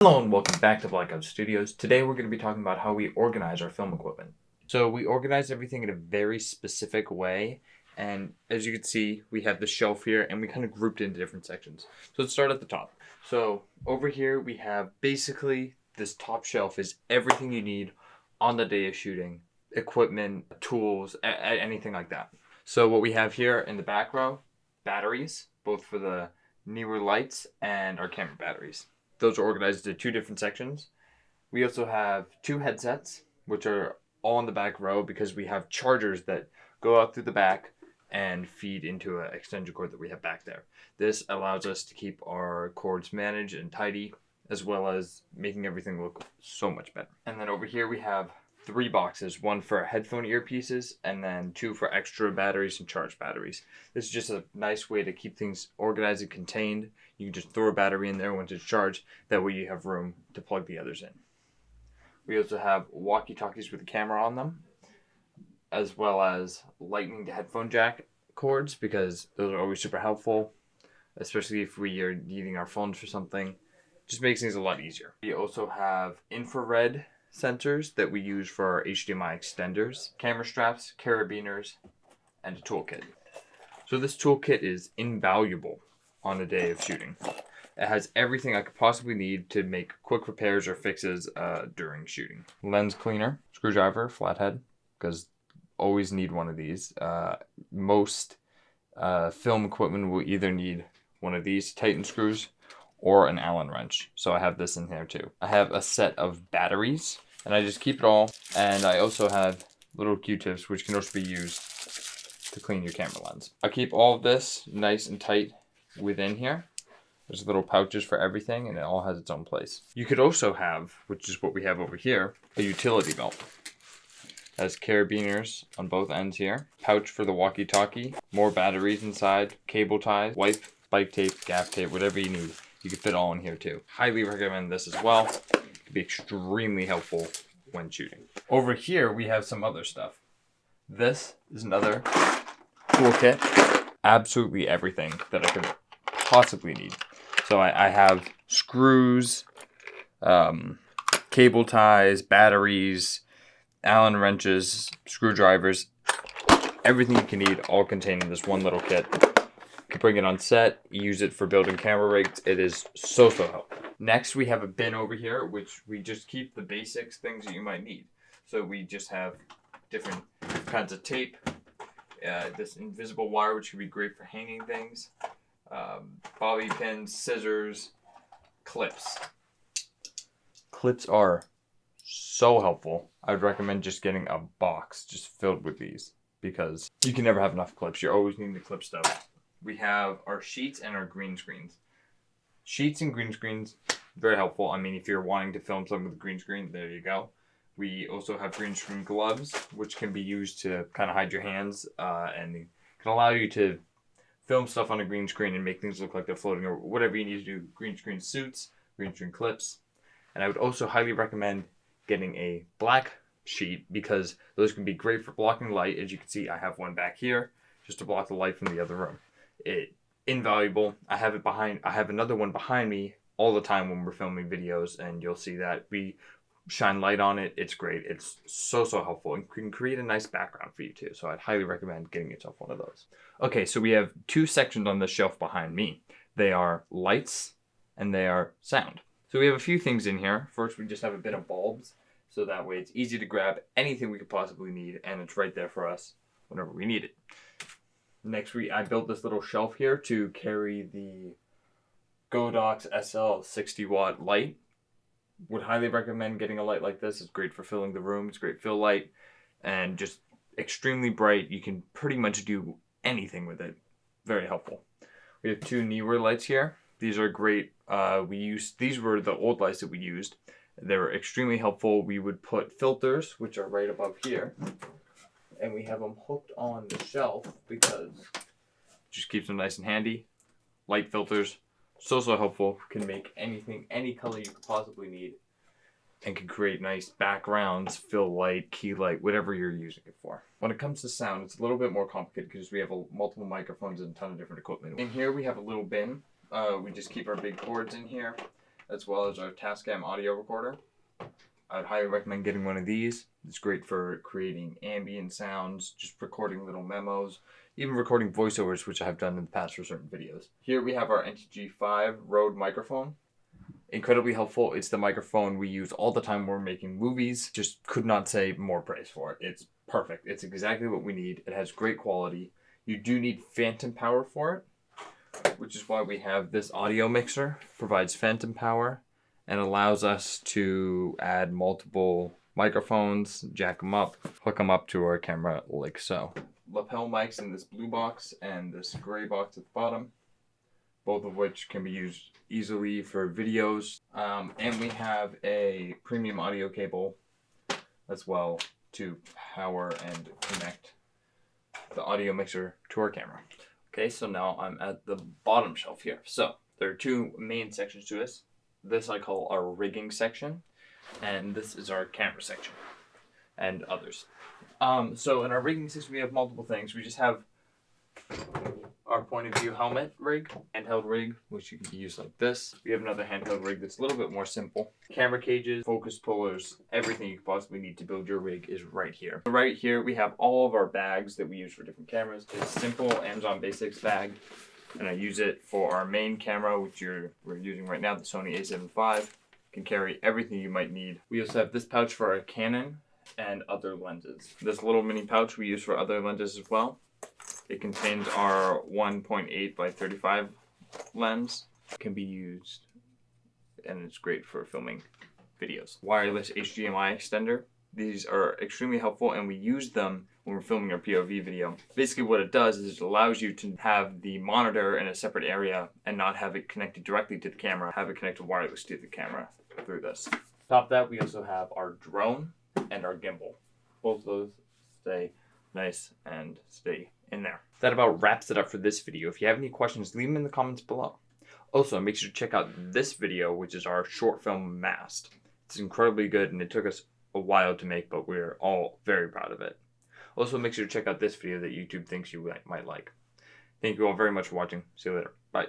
Hello and welcome back to Blackout Studios. Today we're going to be talking about how we organize our film equipment. So we organize everything in a very specific way, and as you can see we have the shelf here and we kind of grouped it into different sections. So let's start at the top. So over here we have basically this top shelf is everything you need on the day of shooting, equipment, tools, anything like that. So what we have here in the back row, batteries, both for the Neewer lights and our camera batteries. Those are organized into two different sections. We also have two headsets, which are all in the back row because we have chargers that go out through the back and feed into an extension cord that we have back there. This allows us to keep our cords managed and tidy, as well as making everything look so much better. And then over here we have three boxes, one for headphone earpieces and then two for extra batteries and charge batteries. This is just a nice way to keep things organized and contained. You can just throw a battery in there once it's charged. That way you have room to plug the others in. We also have walkie-talkies with a camera on them, as well as lightning to headphone jack cords, because those are always super helpful, especially if we are needing our phones for something. Just makes things a lot easier. We also have infrared sensors that we use for our HDMI extenders, camera straps, carabiners, and a toolkit. So this toolkit is invaluable on a day of shooting. It has everything I could possibly need to make quick repairs or fixes during shooting. Lens cleaner, screwdriver, flathead, because always need one of these. Most film equipment will either need one of these Titan screws or an Allen wrench. So I have this in here too. I have a set of batteries and I just keep it all. And I also have little Q-tips which can also be used to clean your camera lens. I keep all of this nice and tight within here. There's little pouches for everything and it all has its own place. You could also have, which is what we have over here, a utility belt. It has carabiners on both ends here, pouch for the walkie-talkie, more batteries inside, cable ties, wipe, bike tape, gaff tape, whatever you need. You can fit all in here too. Highly recommend this as well. It can be extremely helpful when shooting. Over here we have some other stuff. This is another toolkit. Absolutely everything that I could possibly need. So I have screws, cable ties, batteries, Allen wrenches, screwdrivers, everything you can need, all contained in this one little kit. You can bring it on set, use it for building camera rigs. It is so helpful. Next, we have a bin over here, which we just keep the basics, things that you might need. So we just have different kinds of tape, this invisible wire, which can be great for hanging things, bobby pins, scissors, clips. Clips are so helpful. I would recommend just getting a box just filled with these because you can never have enough clips. You're always needing to clip stuff. We have our sheets and our green screens. Sheets and green screens, very helpful. I mean, if you're wanting to film something with a green screen, there you go. We also have green screen gloves, which can be used to kind of hide your hands and can allow you to film stuff on a green screen and make things look like they're floating or whatever you need to do. Green screen suits, green screen clips. And I would also highly recommend getting a black sheet because those can be great for blocking light. As you can see, I have one back here just to block the light from the other room. Invaluable. I have another one behind me all the time when we're filming videos, and you'll see that we shine light on it. It's great. It's so helpful and can create a nice background for you too. So I'd highly recommend getting yourself one of those. Okay, so we have two sections on the shelf behind me. They are lights and they are sound. So we have a few things in here. First, we just have a bit of bulbs, so that way it's easy to grab anything we could possibly need, and it's right there for us whenever we need it. Next, I built this little shelf here to carry the Godox SL 60 watt light. Would highly recommend getting a light like this. It's great for filling the room. It's great fill light and just extremely bright. You can pretty much do anything with it. Very helpful. We have two Neewer lights here. These are great. These were the old lights that we used. They were extremely helpful. We would put filters, which are right above here, and we have them hooked on the shelf because it just keeps them nice and handy. Light filters, so helpful. Can make anything, any color you could possibly need, and can create nice backgrounds, fill light, key light, whatever you're using it for. When it comes to sound, it's a little bit more complicated because we have multiple microphones and a ton of different equipment. In here we have a little bin. We just keep our big cords in here. as well as our Tascam audio recorder. I'd highly recommend getting one of these. It's great for creating ambient sounds, just recording little memos, even recording voiceovers, which I have done in the past for certain videos. Here we have our NTG5 Rode microphone. Incredibly helpful. It's the microphone we use all the time when we're making movies. Just could not say more praise for it. It's perfect. It's exactly what we need. It has great quality. You do need phantom power for it, which is why we have this audio mixer. Provides phantom power and allows us to add multiple microphones, jack them up, hook them up to our camera like so. Lapel mics in this blue box and this gray box at the bottom, both of which can be used easily for videos. And we have a premium audio cable as well to power and connect the audio mixer to our camera. Okay, so now I'm at the bottom shelf here. So there are two main sections to this. This I call our rigging section, and this is our camera section, and others. So in our rigging section, we have multiple things. We just have our point of view helmet rig, handheld rig, which you can use like this. We have another handheld rig that's a little bit more simple. Camera cages, focus pullers, everything you could possibly need to build your rig is right here. Right here, we have all of our bags that we use for different cameras. It's a simple Amazon Basics bag, and I use it for our main camera, which we're using right now, the Sony a7 IV. Can carry everything you might need. We also have this pouch for our Canon and other lenses. This little mini pouch we use for other lenses as well. It contains our 1.8 by 35 lens. It can be used, and it's great for filming videos. Wireless HDMI extender. These are extremely helpful, and we use them when we're filming our POV video. Basically what it does is it allows you to have the monitor in a separate area and not have it connected directly to the camera, have it connected wireless to the camera through this. Top of that, we also have our drone and our gimbal. Both of those stay nice and stay in there. That about wraps it up for this video. If you have any questions, leave them in the comments below. Also, make sure to check out this video, which is our short film Mast. It's incredibly good, and it took us a while to make, but we're all very proud of it. Also, make sure to check out this video that YouTube thinks you might like. Thank you all very much for watching. See you later. Bye.